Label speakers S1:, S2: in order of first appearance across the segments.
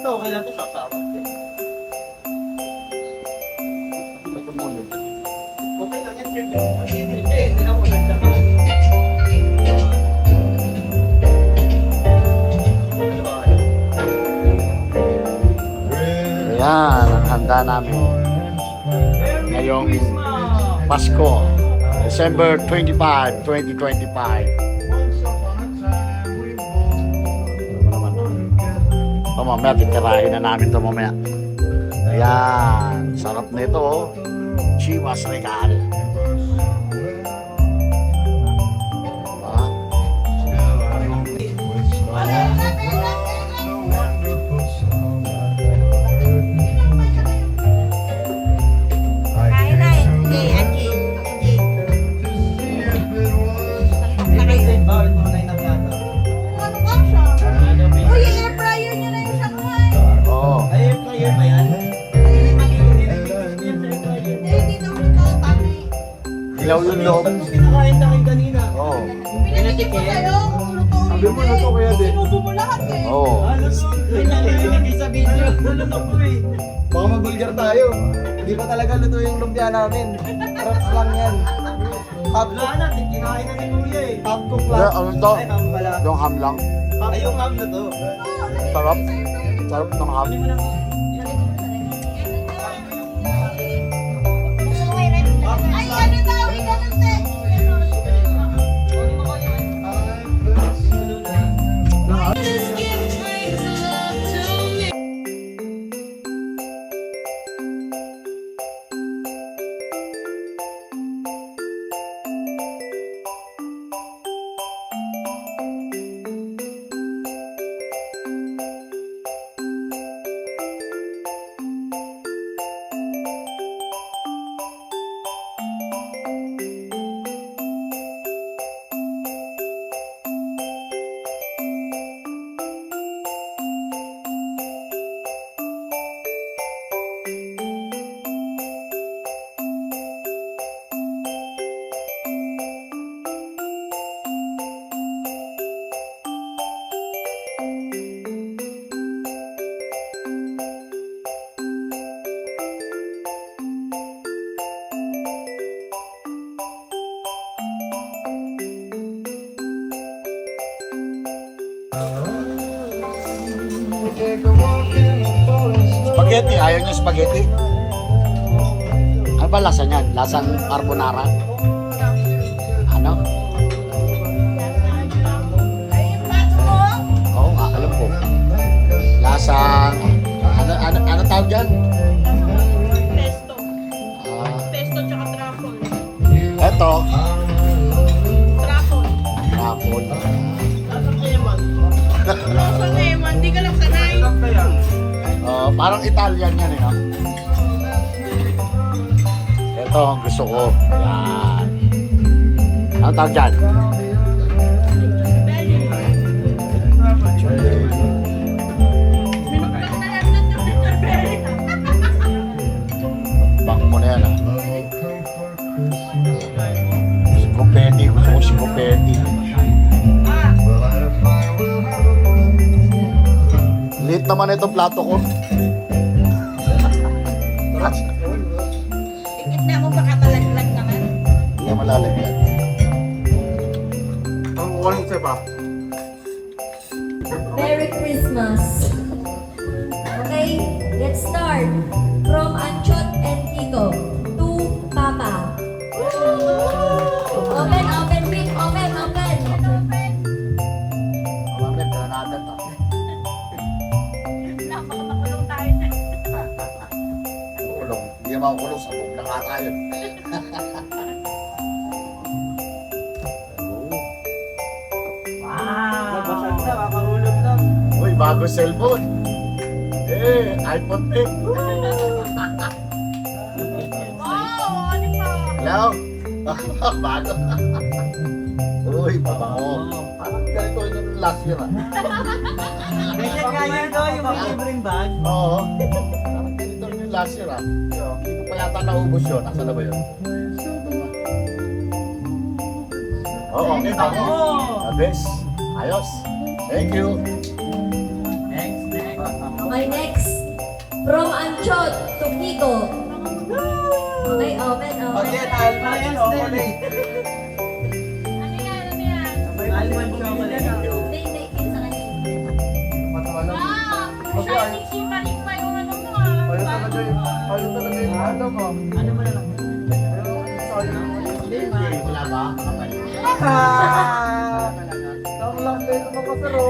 S1: okay lang ito, sasawa. Okay lang yan, siyempre. Hindi na mo nagdaman.
S2: Ayan, ang handa namin ngayong Pasko, December 25, 2025. Ito mamaya, titirahin na namin ito mamaya. Ayan, sarap nito oh. Chivas Regal. Ilaw yung loob.
S1: Kinakain namin kanina.
S2: Oo.
S1: Pinatikin?
S3: Sabi mo na to kaya din.
S4: Sinubo mo lahat eh.
S2: Oo.
S1: Hindi sa video. Nalunok ko eh.
S3: Baka mabulgar tayo. Hindi pa talaga luto yung lumpia namin. Props lang yan. Half
S1: Wala
S3: cook.
S1: na, kinain na ni Kuya eh.
S3: Half cook
S2: Kaya
S3: lang.
S2: ano to?
S1: Ay, ham pala.
S2: Yung ham lang.
S1: Ay, yung ham na to.
S2: Sarap. Sarap ng ham.
S4: Ay, ano daw? Ganun din.
S2: Spaghetti. Ayaw niyo spaghetti? Ano ba lasa niyan? Lasang carbonara? Ano?
S4: Ay, yung plato mo?
S2: Oo nga, alam ko. Lasang... Ano tawag dyan?
S4: Pesto.
S2: Ah,
S4: Pesto tsaka truffle.
S2: eto.
S4: Truffle.
S2: Apple.
S4: Truffle na ewan. Di ka lang sanay.
S2: Parang Italian yan eh, no? Ito ang gusto ko. Yan. Ano tawag dyan? Bang mo na yan, ah. Sikopeti. Gusto ko sikopeti. Liit naman itong plato ko.
S4: Tingit na mo baka malaglag naman.
S2: Hindi na malalagyan.
S3: Ang walang sepa.
S5: Merry Christmas. Okay, let's start. From Anchot and Tito to Papa. Open, open, Pete. Open, open.
S2: Mamaya, granada to.
S4: Napakakulong tayo na.
S2: Kulong. Hindi naman kulong. Sabog na nga tayo.
S1: Nabasag na, kakahulog lang.
S2: Uy, bago cellphone. iPhone 10.
S4: Wow, ano pa?
S2: Hello? Bago. Uy, pabango. Parang ganito yung last year, ah.
S1: Ganyan nga yun to, yung may libreng bag.
S2: Oo. Parang ganito yung last year, ah. Hindi ko pa yata naubos yun. Nasaan na ba yun? Oo, okay. Tama.
S1: Oo.
S2: Abes. Ayos. Thank you.
S1: Next.
S5: Okay, next. From Anchot to Kiko. Okay, open,
S3: O,
S5: open.
S3: Jen, alma yan, chocolate.
S4: Ano yan? Ano yan?
S3: Almond chocolate.
S5: Hindi, sa kanila.
S3: Matawalan.
S4: Wow! Shining shimmering pa yung ano mo ah.
S3: Ayun talaga yung ano mo.
S1: Ano mo na lang?
S2: Wala ba?
S3: Ang laki ng mga kasaro.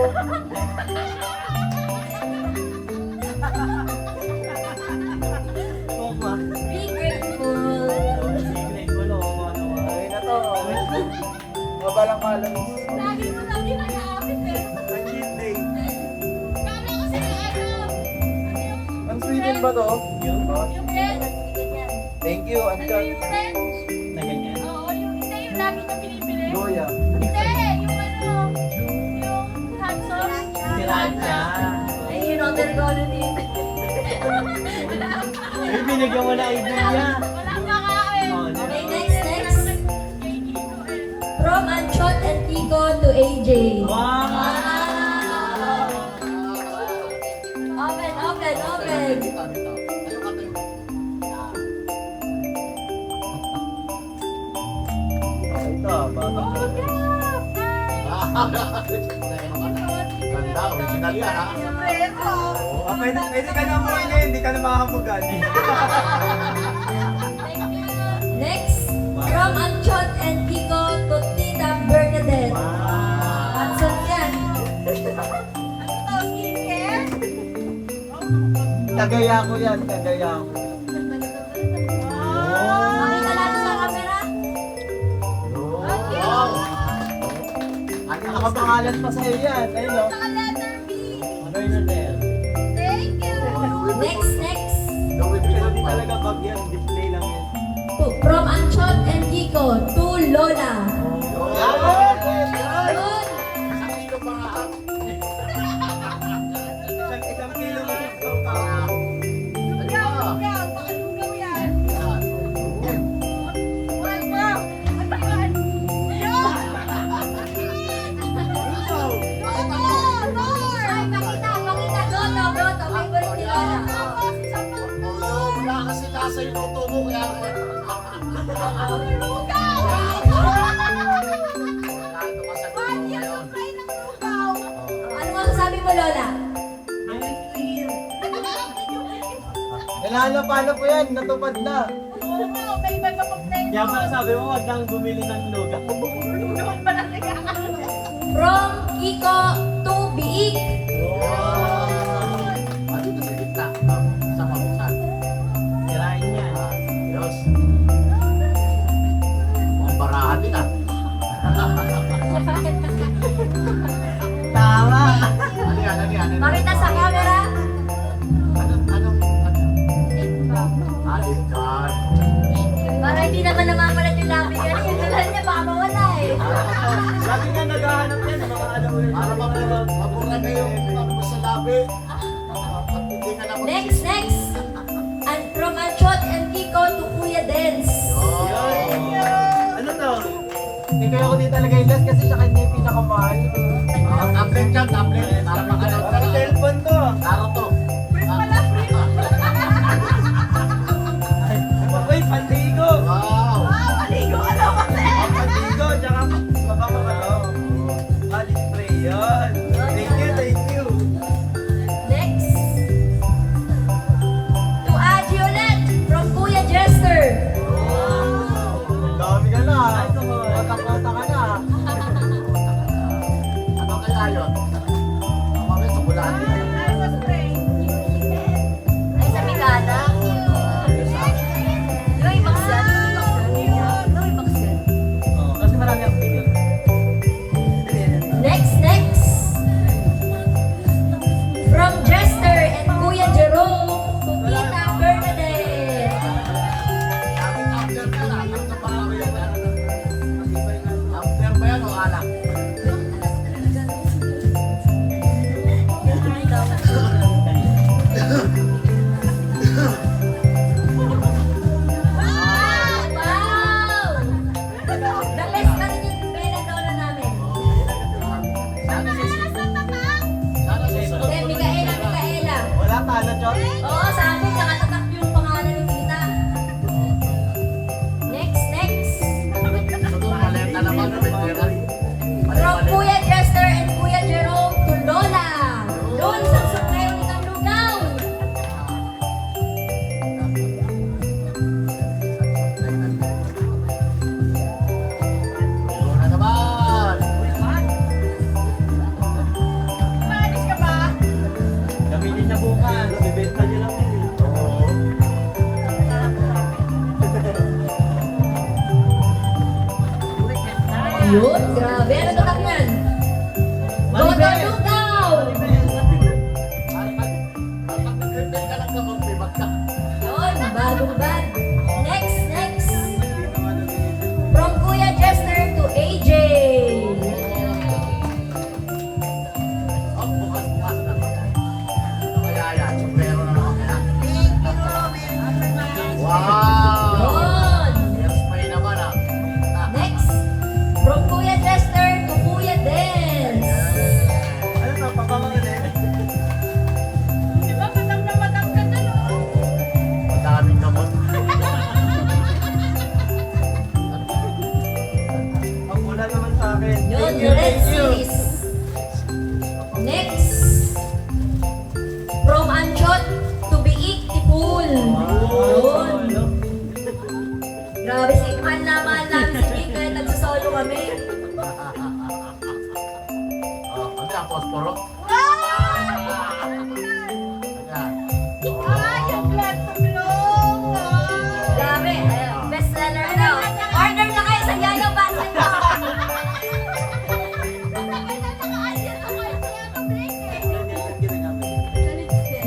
S5: Be grateful.
S3: Ay na to. Mabalang kalang.
S4: Lagi mo lang ginagapit eh.
S3: Ang cheat day.
S4: Kala ko sila ano. Ano yung...
S3: Ang sweetin ba to?
S4: Yung French.
S3: Thank you,
S4: Ano
S3: Anchot.
S4: yung French?
S1: Na ganyan.
S4: Oo, yung hindi yung lagi na pinipili.
S3: Goya.
S4: Hindi, yung ano. Yung hot sauce.
S1: Sriracha.
S5: Ay, yun ang tergolo dito.
S1: Ay, binigyan mo na idea.
S4: Wala makain.
S1: Oh,
S5: Okay, next. From Anchot and Kiko to AJ.
S1: Wow!
S5: Open.
S3: Ito, bata.
S4: Oh, yeah!
S2: Ganda, original yan ha.
S4: Preso.
S3: Pwede ka na mo hindi ka na makahamugan.
S5: Next, from Anchot and Kiko to Tita Bernadette. Watson yan.
S4: Ano to, skincare?
S3: Tagaya ko yan, tagaya ko.
S5: Makita natin sa camera.
S2: Wow!
S3: Nakapangalan pa sa'yo yan. Ayun o.
S4: Naka-letter B.
S1: Bernadette.
S4: Thank you.
S5: Next.
S3: Hindi talaga bag yan, display lang yan.
S5: From Anchot and Kiko to Lola.
S3: Yan!
S5: Yun.
S2: Isang kilo pa nga.
S3: Isang kilo mo.
S4: Lugaw, baka lugaw yan. Well, bro. Ano yan? Yun!
S5: Ay, pakita. Goto. Favorite ni Lola.
S2: Wala kasi lasa yung luto mo kaya
S4: Lugaw!
S2: nando ka sa luto
S4: Bakit yung
S2: ngayon.
S4: supply ng lugaw?
S5: Ano ang sabi mo, Lola?
S3: Paano po yan? Natupad na.
S4: Oo nga, may iba pa pang play.
S1: Kaya pala sabi mo, wag nang bumili ng lugaw.
S4: Lugaw pa lang nagkakaroon.
S5: From Kiko to Biik.
S2: Dito sa gitna. Sa pabuksan.
S1: Sirain yan.
S2: Diyos. Mukhang barahan din ah.
S3: Tama.
S2: Ano yan?
S5: Makita sa camera.
S2: Anong alis card.
S5: Para hindi naman namamalat yung labi niya. Yung dalan niya baka mawala eh.
S3: Sabi nga naghahanap yan, mga alam mo yun.
S2: Para mabura na yung ano mo sa labi. At hindi ka na
S5: Next. And from Anchot and Kiko to Kuya Dance.
S3: Ano to? Hindi kayo ko din talaga yung last kasi sa kanya yung pinakamahal.
S2: Tablet yan, tablet. Para makanood ka
S3: Ang
S2: na.
S3: cellphone to.
S2: Laro to.
S3: Uy, pandigo.
S2: Wow.
S4: Maligo ka daw kasi.
S3: Pandigo, tsaka mababakalo. Display yun. Thank you.
S5: Next. To Aji ulit from Kuya Jester.
S3: Dami ka na. Kota-kota ka na.
S2: Ano kaya yun? Mamaya sa bulaan din.
S4: I was afraid.
S3: Wala, talo, Chot.
S5: Oo, sa amin, nakatatak yung pangalan ni Tita. Next, next.
S2: Maleta naman na may tira.
S5: From Kuya Chester and Kuya Jerome to Lola. Doon sa Suklayo ni Kamlugaw.
S2: Ito na naman.
S4: Maalis ka ba?
S3: Gamitin niya bukas. Bibenta niya lang yun.
S2: Oo.
S5: Yun, grabe. Ano tatak yan? Goto Lugaw.
S2: Kapag ka lang gamot, may magsak.
S5: Yun, bagong bag. Next, next. From Kuya Chester to AJ.
S2: Ang bukas-bukas na. Kaya yan, sombrero na naman kaya. Wow!
S5: Yun.
S2: Yes, may naman ah.
S5: Next. From Kuya Chester to Kuya Dance.
S3: Ano na, papamangan eh.
S4: Di ba matang na matang ka na, no?
S2: Madaming gamot.
S3: Ang wala naman sa akin.
S5: Yun, the Red Series. Next. From Anchot to Biik Tipul. Yun. Grabe si mahal namin si Biik kaya nagsasolo kami.
S2: Oh, ano yan, posporo? Ayan.
S4: Ay, yung blood to blow!
S5: Grabe, best seller daw. Order na kayo sa Yaya Basan mo.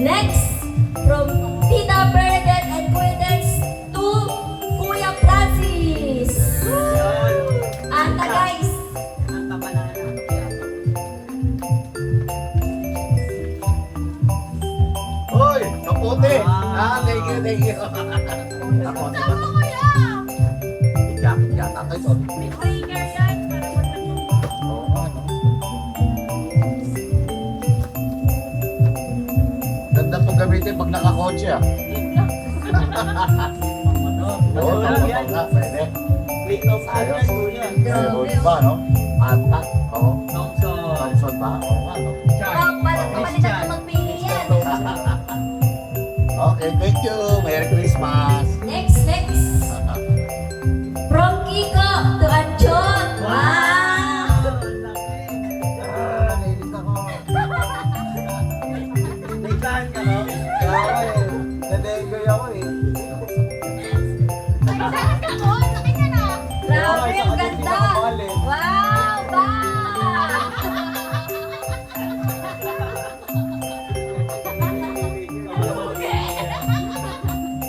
S5: Next, from Tita Bernadette and Kuya Dance to Kuya Francis. Anta guys.
S2: Hoy, kaputi! Thank you, thank you. Kaputi ba? Ika, tatay, sorry.
S4: May breaker yan para matulog.
S2: Oo nga, no? Ganda po gamitin pag nakakotse ah. Oo, nga, pwede.
S3: Plate of
S2: Ayos. Meron ba, no? Atak, oo. Thompson ba? Oo nga, no?
S5: Balik na magpili yan.
S2: Okay, thank you. Merry Christmas.
S5: Next, next. From Kiko to Anchot. Wow!
S3: Nailis ako. Naisahan ka, no? Kaya eh. Nadengoy ako eh.
S4: Ay, saan ka mo? Sakit ka na.
S5: Grabe, ang ganda. Wow, bag!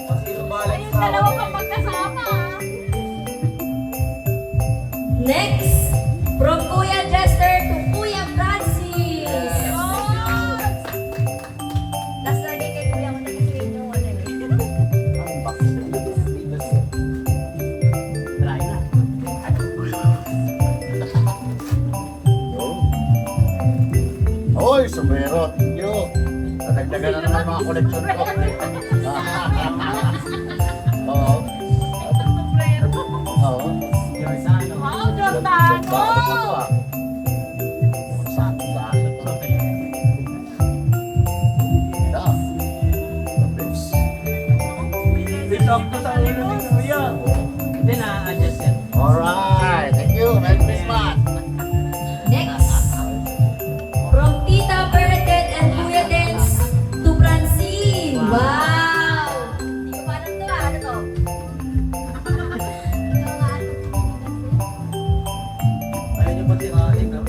S3: Kasi balik
S4: Yung
S3: sa
S4: dalawa
S3: akin
S4: pang
S3: eh.
S4: magkasama.
S5: Next, from Kuya Chester to Kuya Francis. Last lagi kay Kuya ko nag-screen yung ano eh.
S3: Try na.
S2: Hoy, sombrero. Thank you. Nadagdagan na naman mga koleksyon ko. Oo. Oo.
S4: Wow, Jordano!
S3: Bitok ko sa ulo ni Kuya. Hindi na-adjust yan.
S2: Alright, thank you. Merry Christmas.
S5: Next, from Tita Bernadette and Kuya Dance to Francine. Wow! Hindi ko pa alam to ah. Ano to?
S3: Ayaw niyo ba tirahin, no?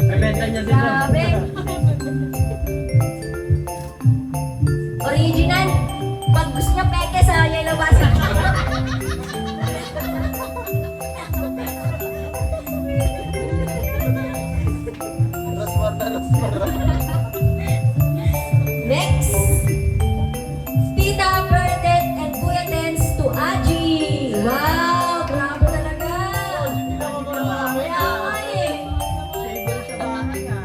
S3: Bebenta niya din yan.
S5: Grabe. Original. Pag gusto niya peke sa Yellow Basan. Next, Tita Bernadette and Kuya Dance to Aji. Wow, grabe talaga. Kaya nga eh.
S3: Table sa bahay, ah.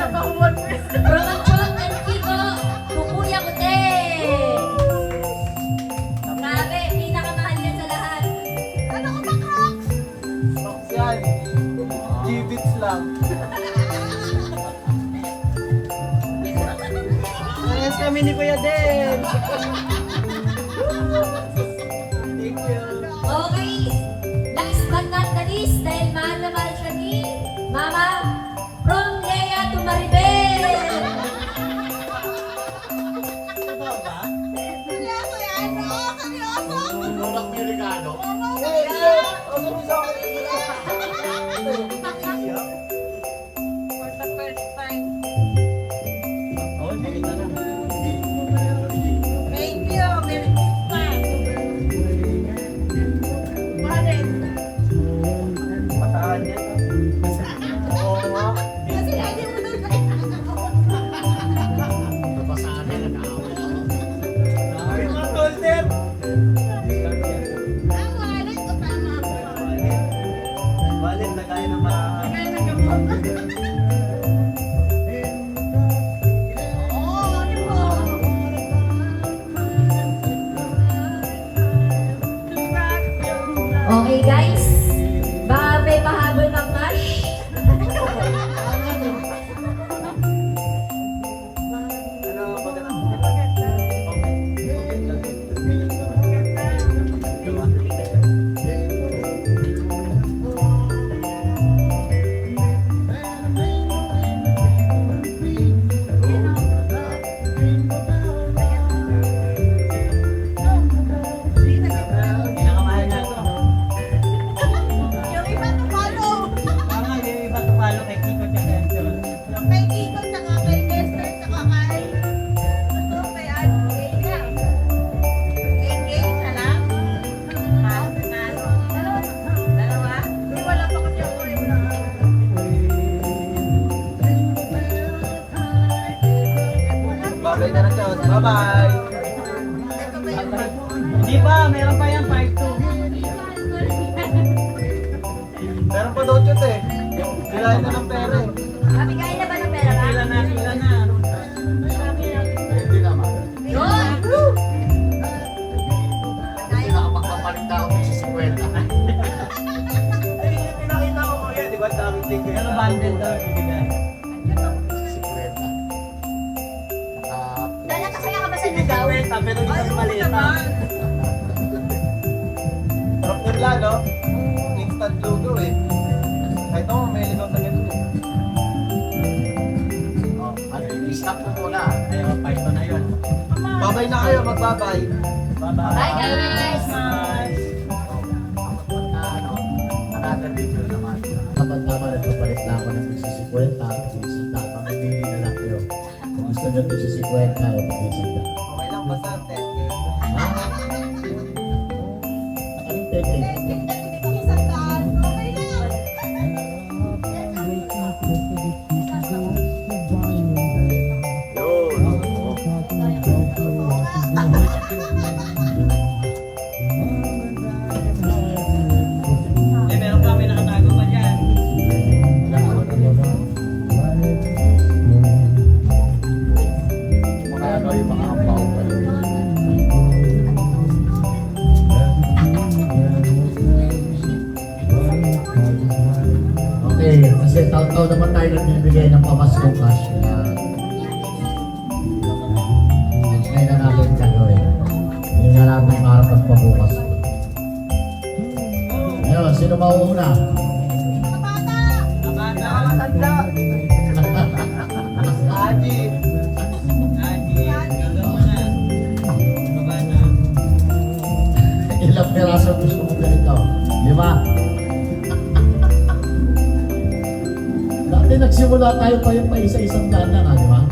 S5: From Anchot and Kiko to Kuya Kute. Grabe, pinakamahal yan sa lahat.
S3: Stocks yan. G-bits lang. Parehas kami ni Kuya Den. Thank you.
S5: Okay, last but not the least, dahil mahal na mahal siya ni Mama, from Lea to Maribel.
S2: Walang Amerikano.
S3: Pataan yan. Oo nga.
S2: Nabasahan na nag-aaway ako.
S3: Ay, mga soldier. Balit na kaya ng mga...
S5: Okay guys, baka may pahabol ng cash.
S3: Ano, magandang... Pinakamahal na ito. Tama, yung iba tupalo kay Kiko at Enchon. Babay na lang, Chon. Bye-bye! Hindi pa, meron pa yan, 5-2. Meron pa daw, Chot eh. Bilahin na ng pera eh.
S5: Bigay na ba ng pera ka?
S3: Pila na.
S2: Hindi naman.
S5: Yun!
S2: Hindi nakapagpapalit na ako ng 50.
S3: Ay, yung pinakita ko ngayon, di ba? Daming tingin. Pero bundle daw, ibigay.
S2: 50.
S5: Dala kasaya ka ba sa lugaw?
S3: Pero isang malita. Sarap nila, no? Instant lugo eh. Kahit ako, may ligaw na ganun eh.
S2: I-stop mo muna.
S3: Ayaw, 5 na yun. Babay na kayo, magbabay. Bye-bye.
S5: Bye guys!
S2: Another video naman. Kapag naman nagpapalit na ako ng 50, isita, pamimili na lang kayo. Kung gusto nyo 50, o mag-isita.
S3: Okay lang, basta 10K.
S2: Ha? Anong teke? Yun. Oo.
S3: Eh, meron pa, may nakatago pa dyan.
S2: Mga ano yung mga ampaw pa rin. Okay, kasi taon-taon naman tayo nagbibigay ng pamaskong cash. Ngayon na natin gagawin. Hindi na natin maharap at pabukas. Ngayon, sino mauuna?
S3: Nakakatanda. Haji. Gagawa na. Gagawa na.
S2: Ilang piraso gusto mo ganito? 5? Dati nagsimula tayo pa yung pa isa-isang daan lang, di ba?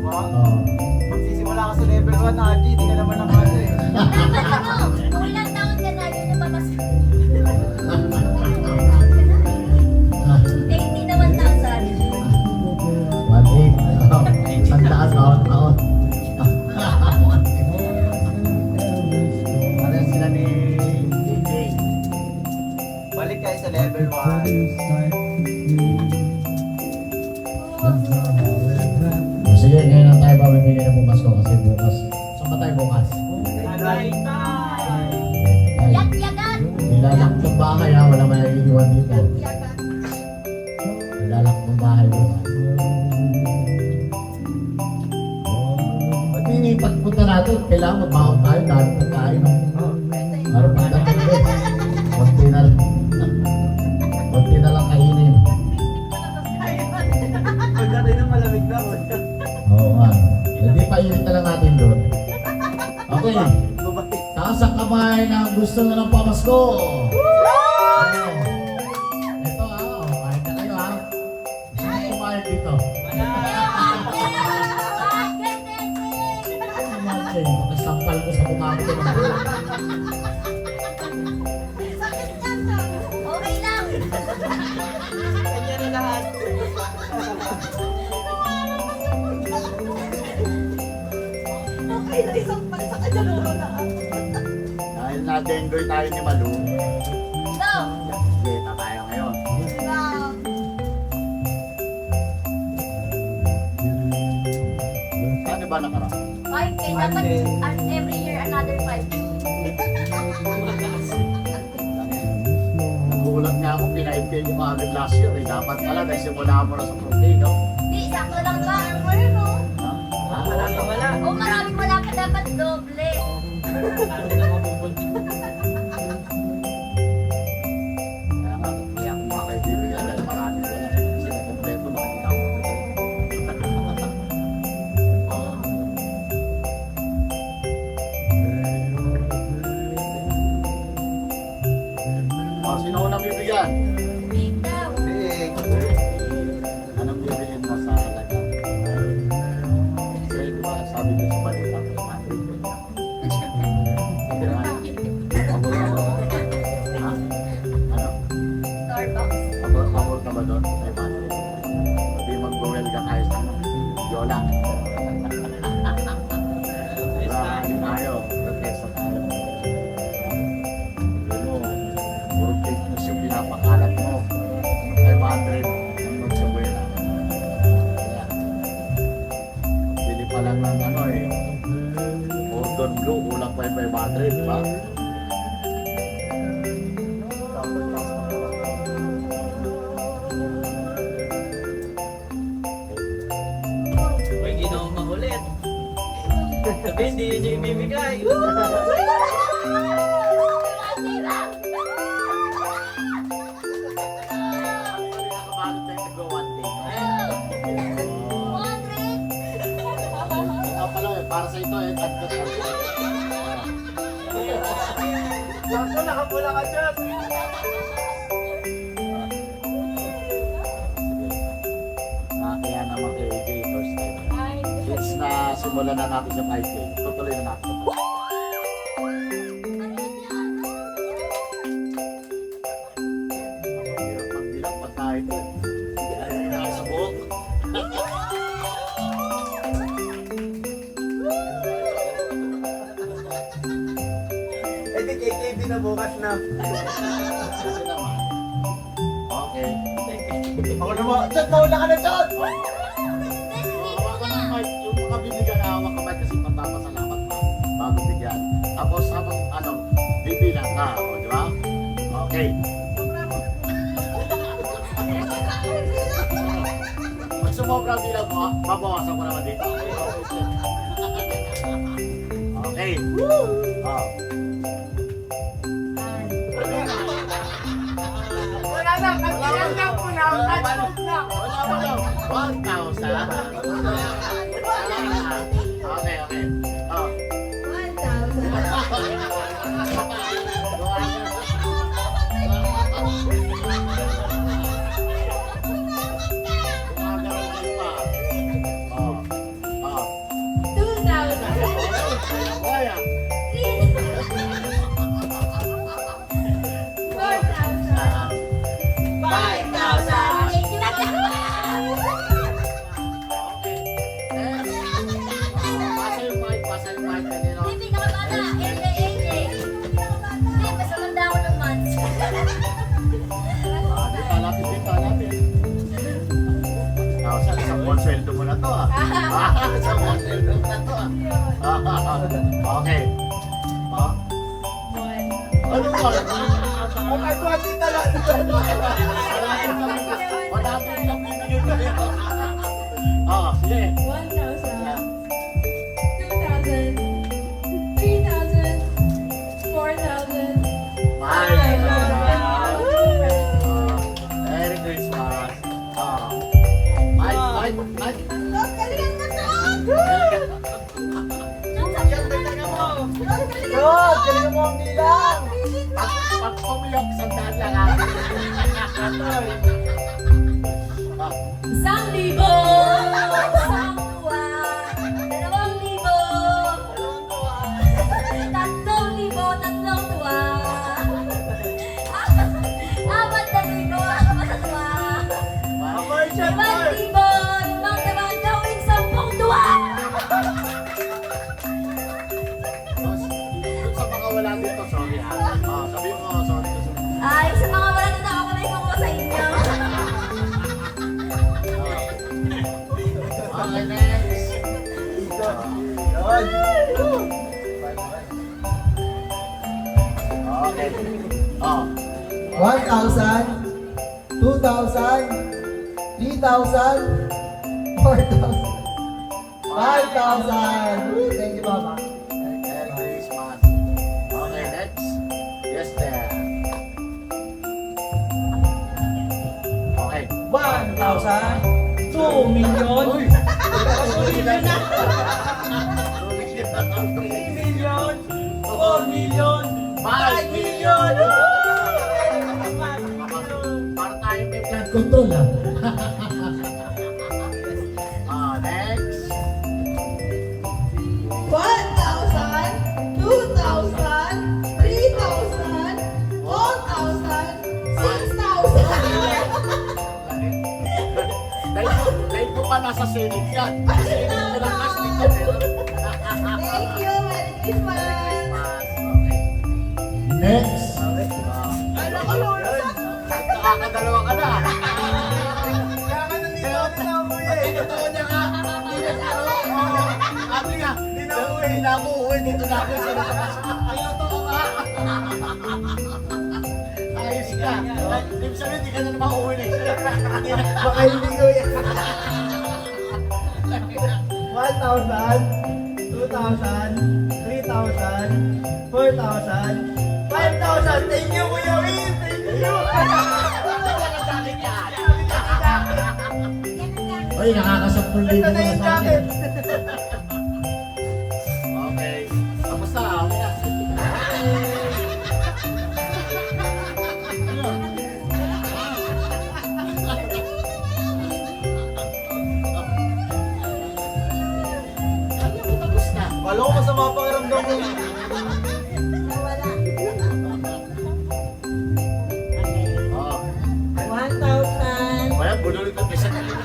S2: Oo.
S3: Magsisimula ka sa level 1, Haji. Hindi ka naman nakasa eh.
S5: Kung ilang taon ka na, yun yung pamas...
S2: Ah,
S5: 80 naman taon.
S2: 1-8. Sandaan, taon. Parang sila ni DJ.
S3: Balik kayo sa level 1.
S2: Sige, ngayon lang tayo mamimili ng bukas ko kasi bukas. Saan ba tayo bukas? Ay,
S5: Yak-yakan!
S2: nilalak ng bahay ha, wala may iiwan dito.
S5: Yakan.
S2: Nilalak ng bahay bukas. Pag pagpunta natin, kailangan magbaon tayo dahil pagkain. No? Para pagdating din. Konti na lang kainin.
S1: Pagdating ng malamig na.
S2: Oo nga. Hindi pa init na lang natin doon. Okay. Taas ang kamay na gusto na ng pamasko. Ito ha. Kumain na kayo ha. Sino kumain dito? Okay. Makasampal ko sa mukha ko.
S5: Okay lang.
S1: Kanya na lahat.
S4: Okay na isang sa kanya na lang.
S2: Dahil na-enjoy tayo ni Malu.
S5: Go!
S2: Kita tayo ngayon.
S5: Go!
S2: Ano ba nakaraan?
S5: 5K dapat every year another 5K.
S2: Nagulat nga ako, pinaipin yung mga agad last year. Dapat pala, nagsimula mo na sa protein, no?
S5: Di, sakto lang ba? Ano no?
S1: Wala ka wala.
S5: O maraming wala ka dapat doble.
S1: Ano na mapupunti.
S2: Kaya nga, kaya kung mga kaibigan, dahil marami wala. Kasi kompleto, makikita ko. Sino unang bibigyan?
S5: Big daw.
S2: Anong bibilin mo sa alaga? Kasi diba, sabi ko sa balita ko, Madrid ko niya. Ha? Ano?
S5: Starbucks.
S2: Pabor ka ba doon? Kay Madrid. Hindi mag-gowel ka tayo sa ano? Yola. Marami tayo. Protesta tayo. Sabi mo, puro fake news yung pinapakalat mo. Kay Madrid, ang magsabuela. Kaya, bili pa lang ng ano eh. Cordon bleu, kulang pa yung kay Madrid, ba?
S1: May ginawa makulit. Sabi, hindi yun yung ibibigay.
S2: Nakabalot tayo nag-go one day, no? Ikaw pala eh, para sa ito eh, tagdat ka.
S1: Ako, nakapula ka dyan.
S2: Kaya naman kay AJ, first time. Since na simulan na natin sa 5K, tutuloy na natin. Hirap magbilang pa tayo doon. Hindi tayo sa buhok.
S1: Eh, di KKB na bukas na.
S2: Kasi naman. Okay.
S3: Ako na mo. Chot, maula ka na, Chot!
S2: Hawakan ng mic, yung mga bibigyan na hawak ka mic kasi magpapasalamat pa bago bigyan. Tapos habang ano, bibilang ka, o di ba? Okay. Pag sumobra bilang mo, babawasan ko naman dito. Okay. Oh.
S1: Wala na, kasiyan na po na.
S2: Wala pa daw. 1,000. Okay, okay. Oh.
S5: 5,000.
S2: sweldo mo na to ah. Sa mga sweldo mo na to ah. Okay. Ano ba?
S3: Ay, kwati talaga.
S2: Wala din lang binigyan ko yun. Sige.
S4: 1,000, 2,000, 3,000, 4,000.
S2: Merry Christmas. Mike.
S5: Galingan mo to!
S3: Yun, galing mo ang bilang.
S2: Pag pumiyok, sandaan lang ah.
S5: 1,000! 1,000! 2,000! 3,000! 4,000! 5,000! 5,000! Gawin 10 tuwa!
S2: Sa mga wala dito, sorry ha. Sabihin mo, sorry.
S5: Ay, sa mga wala na nakakamay ko sa inyo.
S2: Okay, next.
S3: Yun.
S2: Okay.
S3: 1,000, 2,000, 3,000, 4,000, 5,000. Woo, thank you, Mama.
S2: Merry Christmas. Okay, next. Yes, there. Okay.
S1: 1,000, 2 million,
S2: Uy!
S1: 3 million, 4 million, 5 million.
S2: Para tayo may plan.
S3: Control lang.
S2: Next.
S4: 1,000, 2,000, 3,000, 4,000, 6,000.
S2: Dahil ko pa nasa sinig yan. Sinig ko lang mas dito.
S4: Thank you, Merry Christmas.
S2: Okay.
S3: Next.
S2: Nakakadalawa ka na. Totoo niya nga. Sabi nga, hindi na ako uuwi. Dito na ako sa labas. Ay, totoo nga. Ayos ka. Ibig sabihin, hindi ka na naman uuwi next year.
S3: Baka hindi ko yan. 1,000, 2,000, 3,000, 4,000, 5,000. Thank you, Kuya Will. Thank you.
S2: Ay, nakakasampul
S3: Ito na yung jacket.
S2: Okay. Tapos na. Okay na. Tapos na.
S3: Wala ko masama pakiramdam ko.
S2: Oh.
S5: 1,000.
S2: Kaya bunulit ang isa kanina.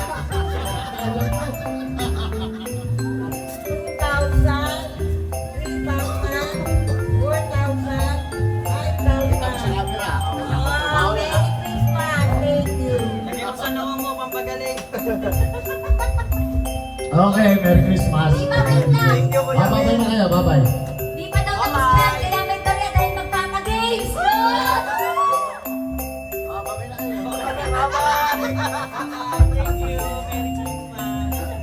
S5: 2,000, 3,000, 4,000, 5,000.
S2: Tapos sa camera.
S5: Oh, Merry Christmas! Thank you.
S1: Lagyan mo sa noo mo, pampagaling.
S2: Okay, Merry Christmas.
S5: Di ba wait lang?
S3: Thank you, Kuya
S2: Babay
S3: Will.
S2: na kayo, babay.
S5: Di pa daw tapos yan, kaya may barya dahil magkakagames.
S2: Babay na kayo.
S1: Thank you, Merry Christmas.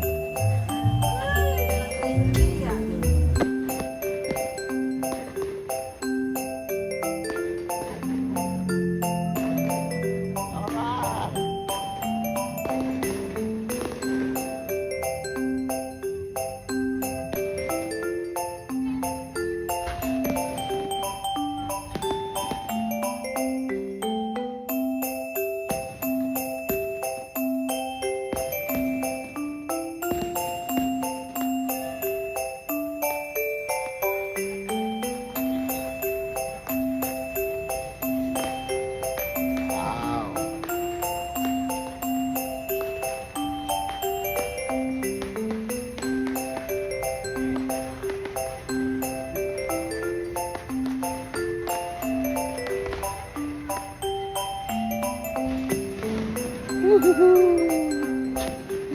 S2: Wow.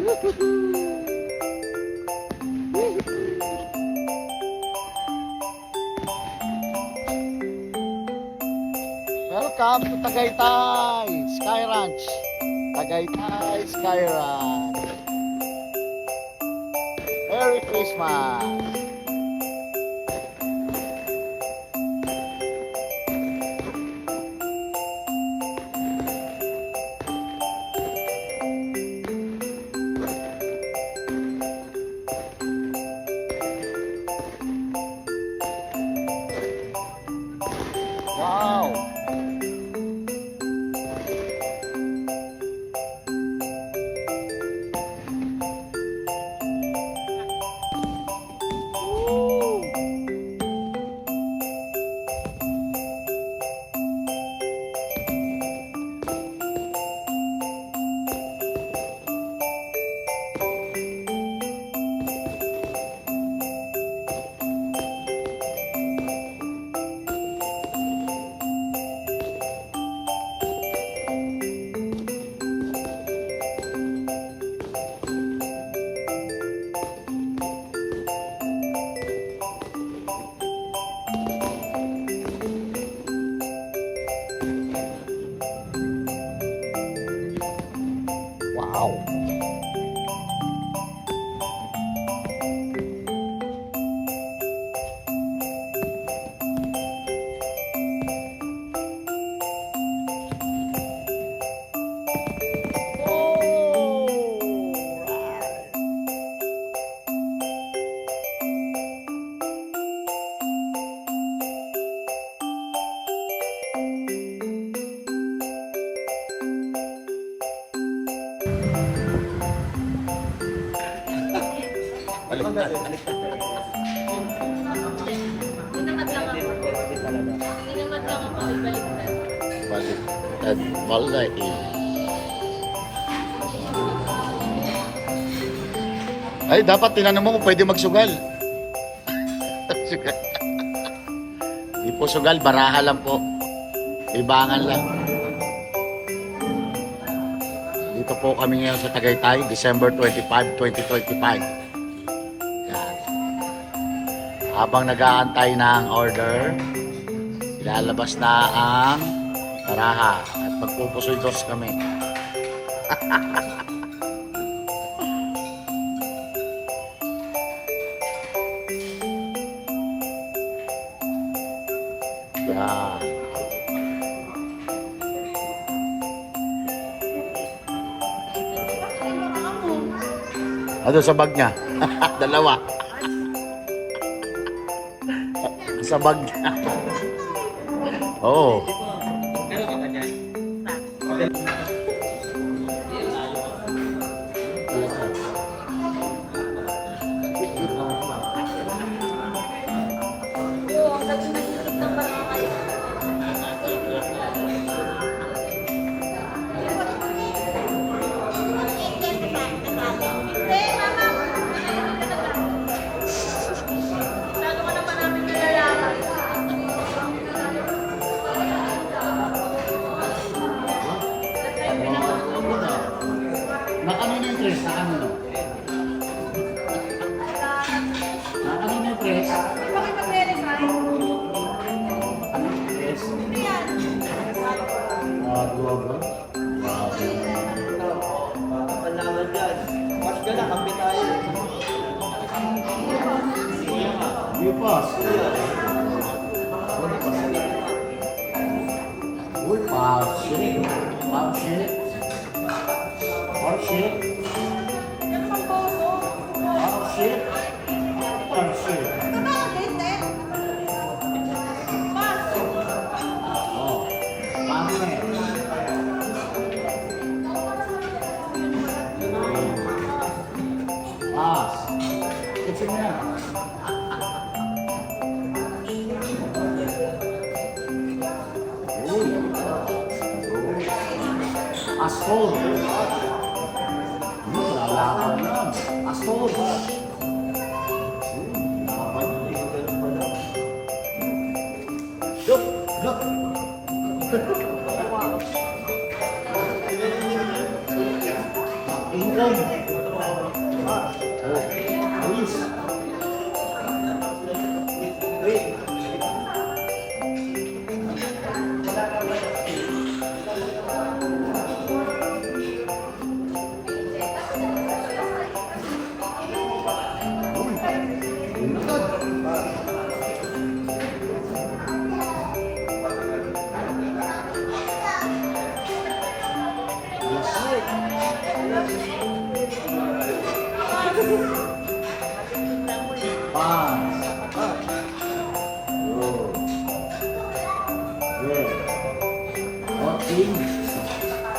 S5: Woohoo!
S2: Welcome to Tagaytay Sky Ranch. Tagaytay Sky Ranch. Merry Christmas. Wow. Wow.
S4: Tinamad lang ako ibaliktad.
S2: Baliktad pala eh. Ay, dapat tinanong mo kung pwede magsugal. Sugal. Hindi po sugal, baraha lang po. Ibangan lang. Dito po kami ngayon sa Tagaytay, December 25, 2025. Yan. Habang nag-aantay na ang order, ilalabas na ang baraha at magpupusoy dos kami. Yan. Ano sa bag niya? Dalawa. Sa bag niya. Oo.
S4: Yung nag-iisip ng barangay. Hindi, mama. Lalo ka naman namin nilalaman.
S2: Nakano na yung tres? Nakano na? Nakano na yung tres?
S4: Bakit magre-resign?
S2: Tres?
S4: Hindi yan.
S2: Dua ba?
S3: Palaman dyan. Mas ka na, kampi tayo.
S2: You pass. Uy, pass it. Pass it. Pass it.
S4: Yan naman boso.
S2: Pass it. Pass it.
S4: Bakit eh? Pas.
S2: Oh, pass it. Pass. Kasi mo yan. Asshole. Lalaban yan. Asshole. Look, look. Ingkong. Luis. King.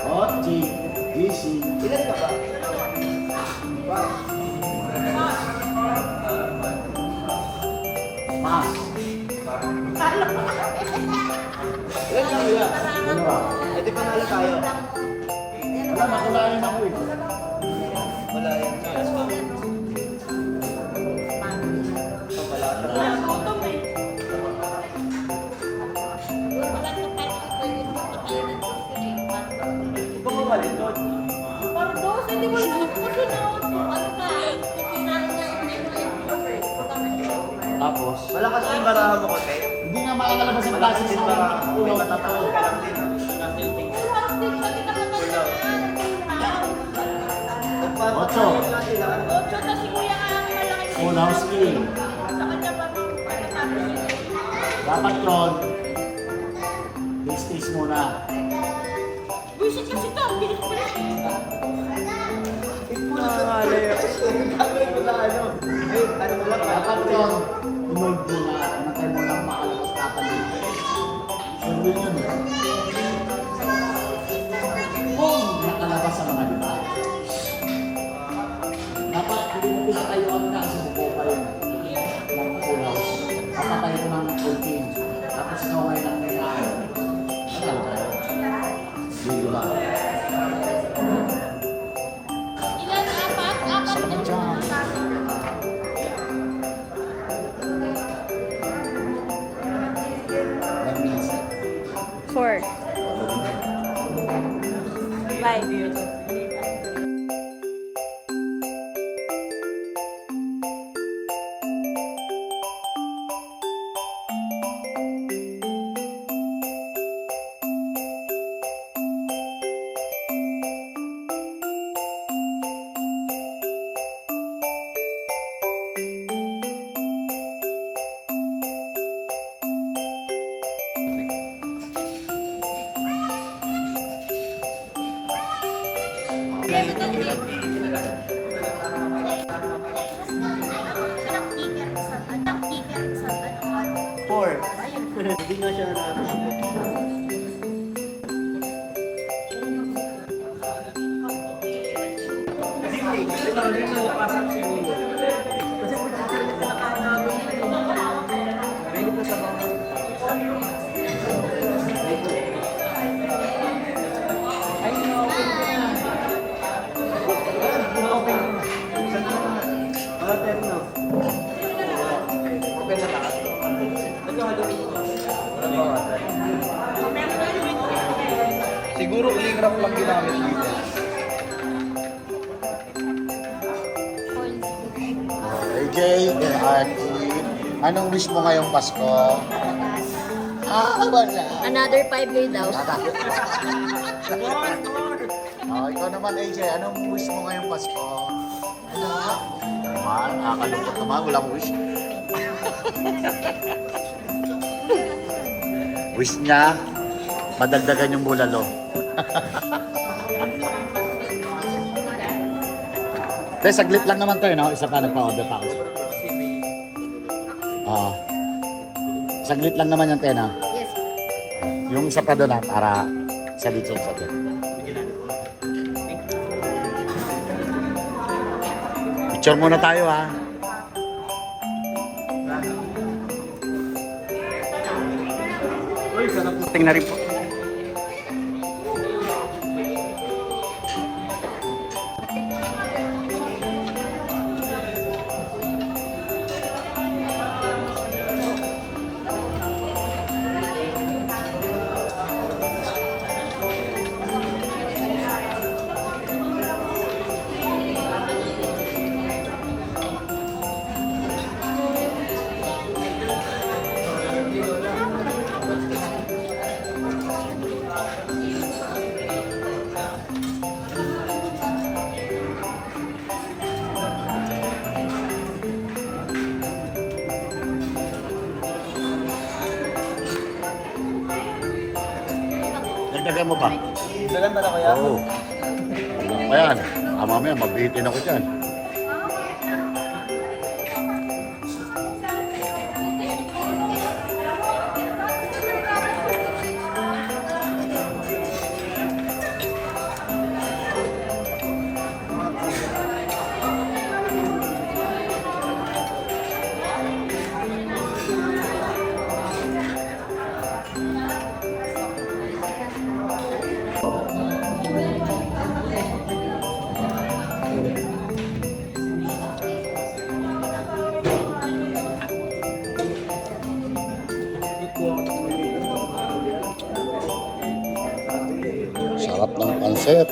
S2: O, G. GC.
S3: Ilan ka ba?
S2: Pass.
S3: Ilan ka kuya?
S2: Ano ba?
S3: Eh di panalo tayo.
S2: Wala, nakulayan ako eh.
S3: Wala yan. Bumabalik doon.
S5: Pardos, hindi mo susunod. Ano ka?
S2: Tapos,
S3: Malakas yung baraha mo kasi.
S2: hindi nga makakalabas yung klase sa
S3: Baraha
S2: mga
S3: mo.
S2: ulo.
S3: Matatawag ka lang din.
S2: Ocho. Unowski. Dapat yun. Taste muna.
S4: Buisit kasi to. Bilis ko na.
S3: Gagawin mo na ano. Eh, ano mo lang.
S2: Dapat yun. Tumold muna. Anatay mo lang makalabas tatali. Sabi yun. Kung nakalabas sa mga lima. Dapat hindi mo pinatayuan na kasi buko pa yun. Ng kulaw. Papatay ko ng ultim. Tapos naway ng nilay. Ano tayo? Hindi ba?
S4: Ilan? Apat? Apat
S2: Salamat
S4: yung
S2: dyan. That means
S4: 4. 5.
S3: Four. Hindi nga siya nakakasabot. Siguro calligraph lang ginamit dito.
S2: AJ, Artie, anong wish mo ngayong Pasko? Wala.
S5: Another 5K daw.
S2: Ikaw naman AJ, anong wish mo ngayong Pasko? Naman, nakakalungkot naman, walang wish. Wish niya, madagdagan yung bulalo. Te, saglit lang naman tayo, no? Isa pa, nagpa-order pa ako. Saglit lang naman yung te, no?
S5: Yes.
S2: Yung isa pa doon, para sa dito sa doon. Picture muna tayo, ha?
S3: Tingnan rin po.
S2: Dagdagan mo pa.
S3: Dagan ba na kaya?
S2: Oo. Ayan. Mamaya, mabitin ako dyan.
S6: Sir.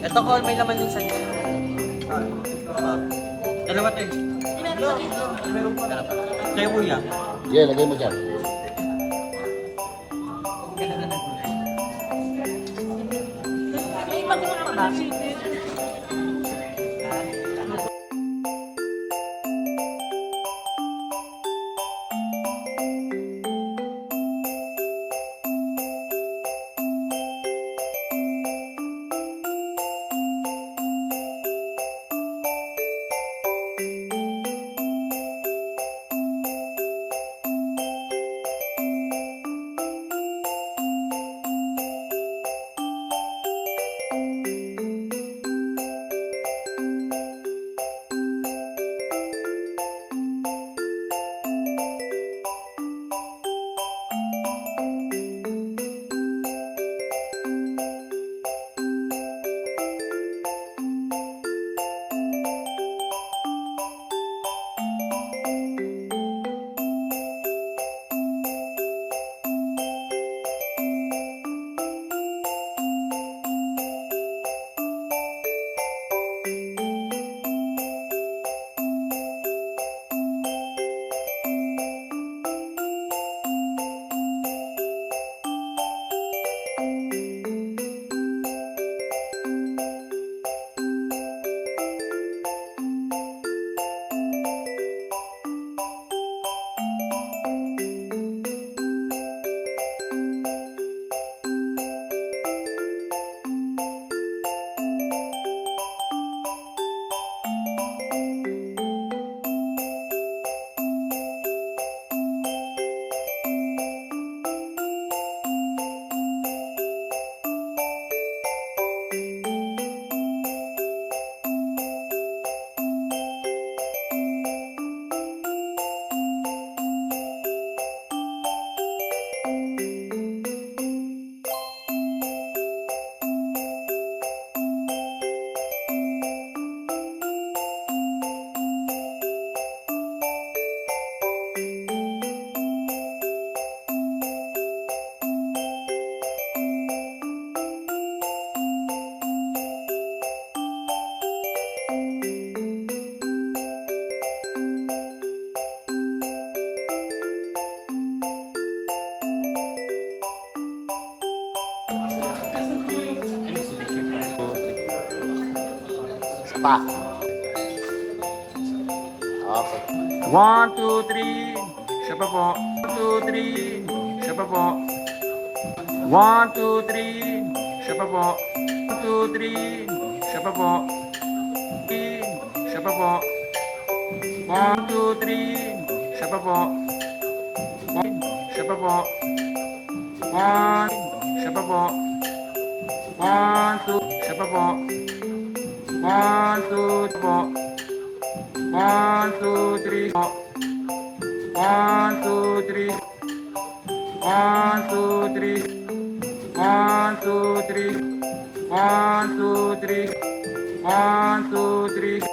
S1: Ito ko, may laman din sa'yo. Dalawa to eh. Sa'yo kuya.
S6: Sige, lagay mo dyan.
S1: May magulo ka ba?
S6: Pa. Okay.
S1: 1, 2, 3. Siya pa po. 1, 2, 3. Siya pa po. 1, 2, 3. Siya pa po. 1, 2, 3. Siya pa po. Siya pa po. 1, 2, 3. Siya pa po. Siya pa po. 1. Siya pa po. 1, 2. Siya pa po. 1, 2, po. 1, 2, 3, po. 1, 2, 3. 1, 2, 3. 1, 2, 3. 1, 2, 3. 1, 2, 3.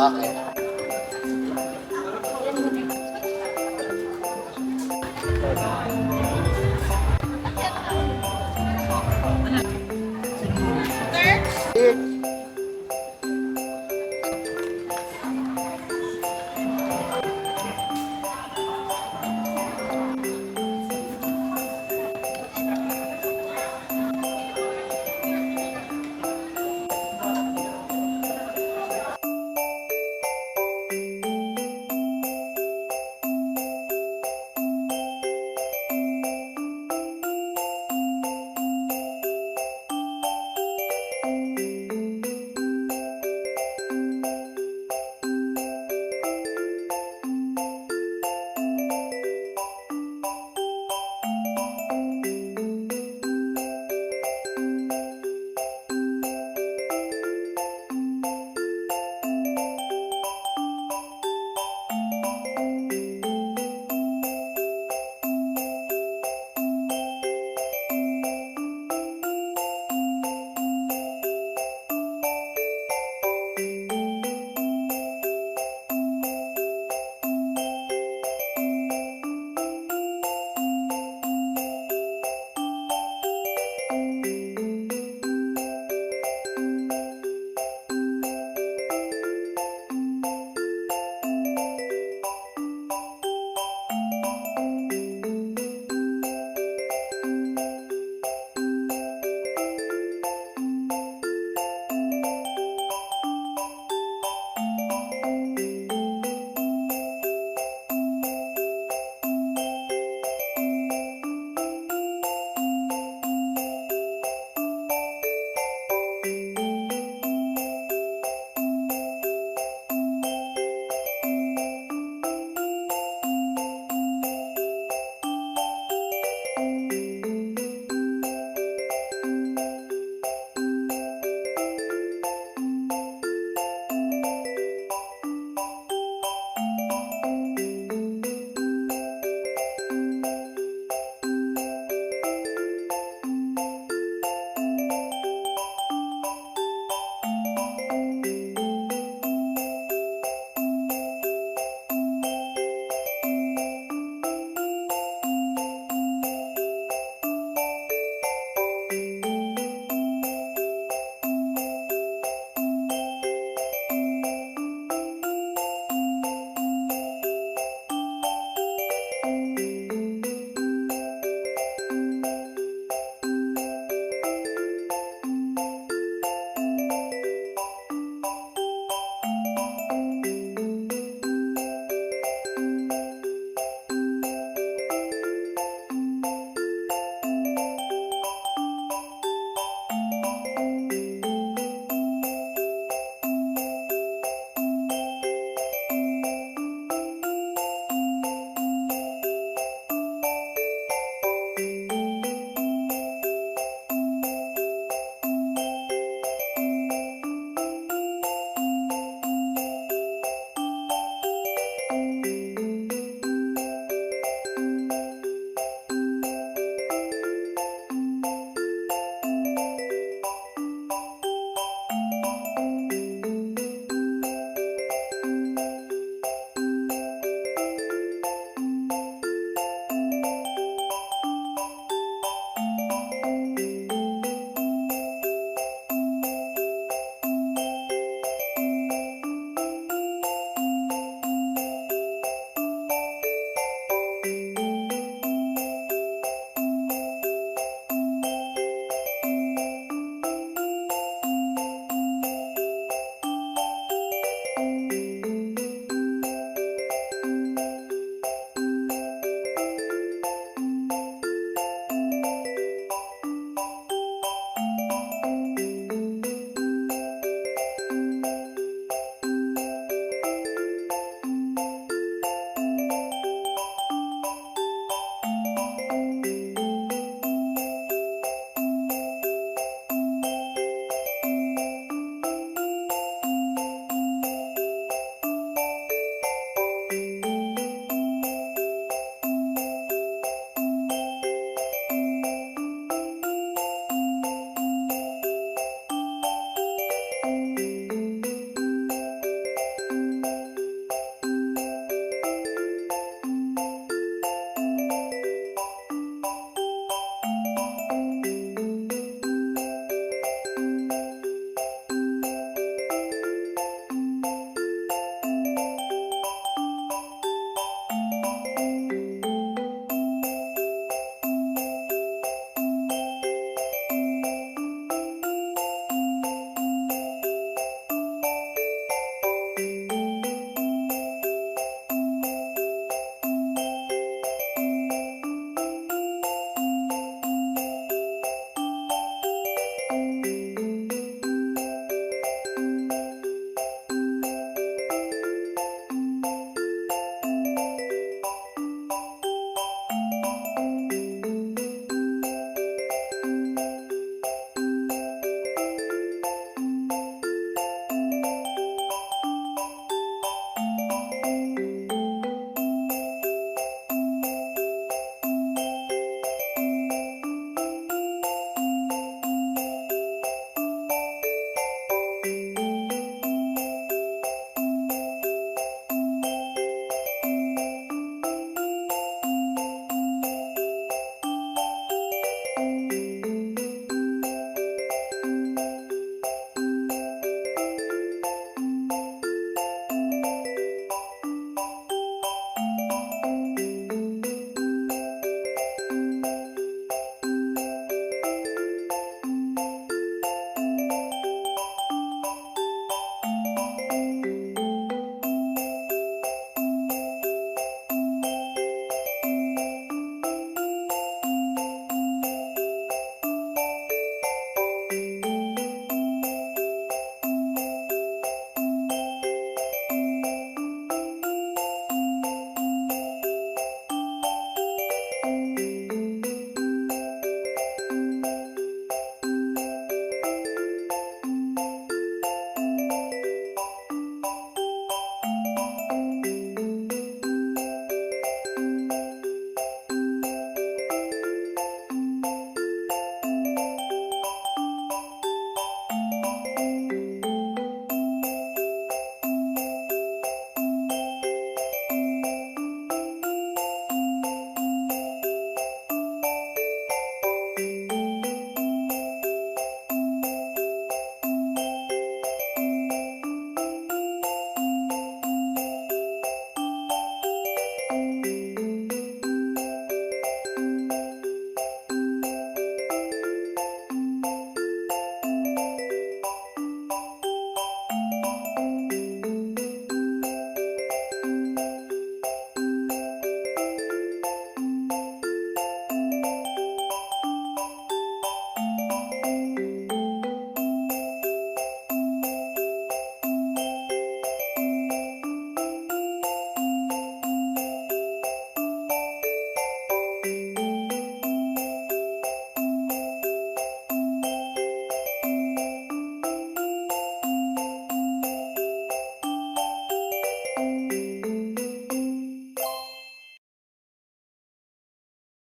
S6: Okay. Ayun.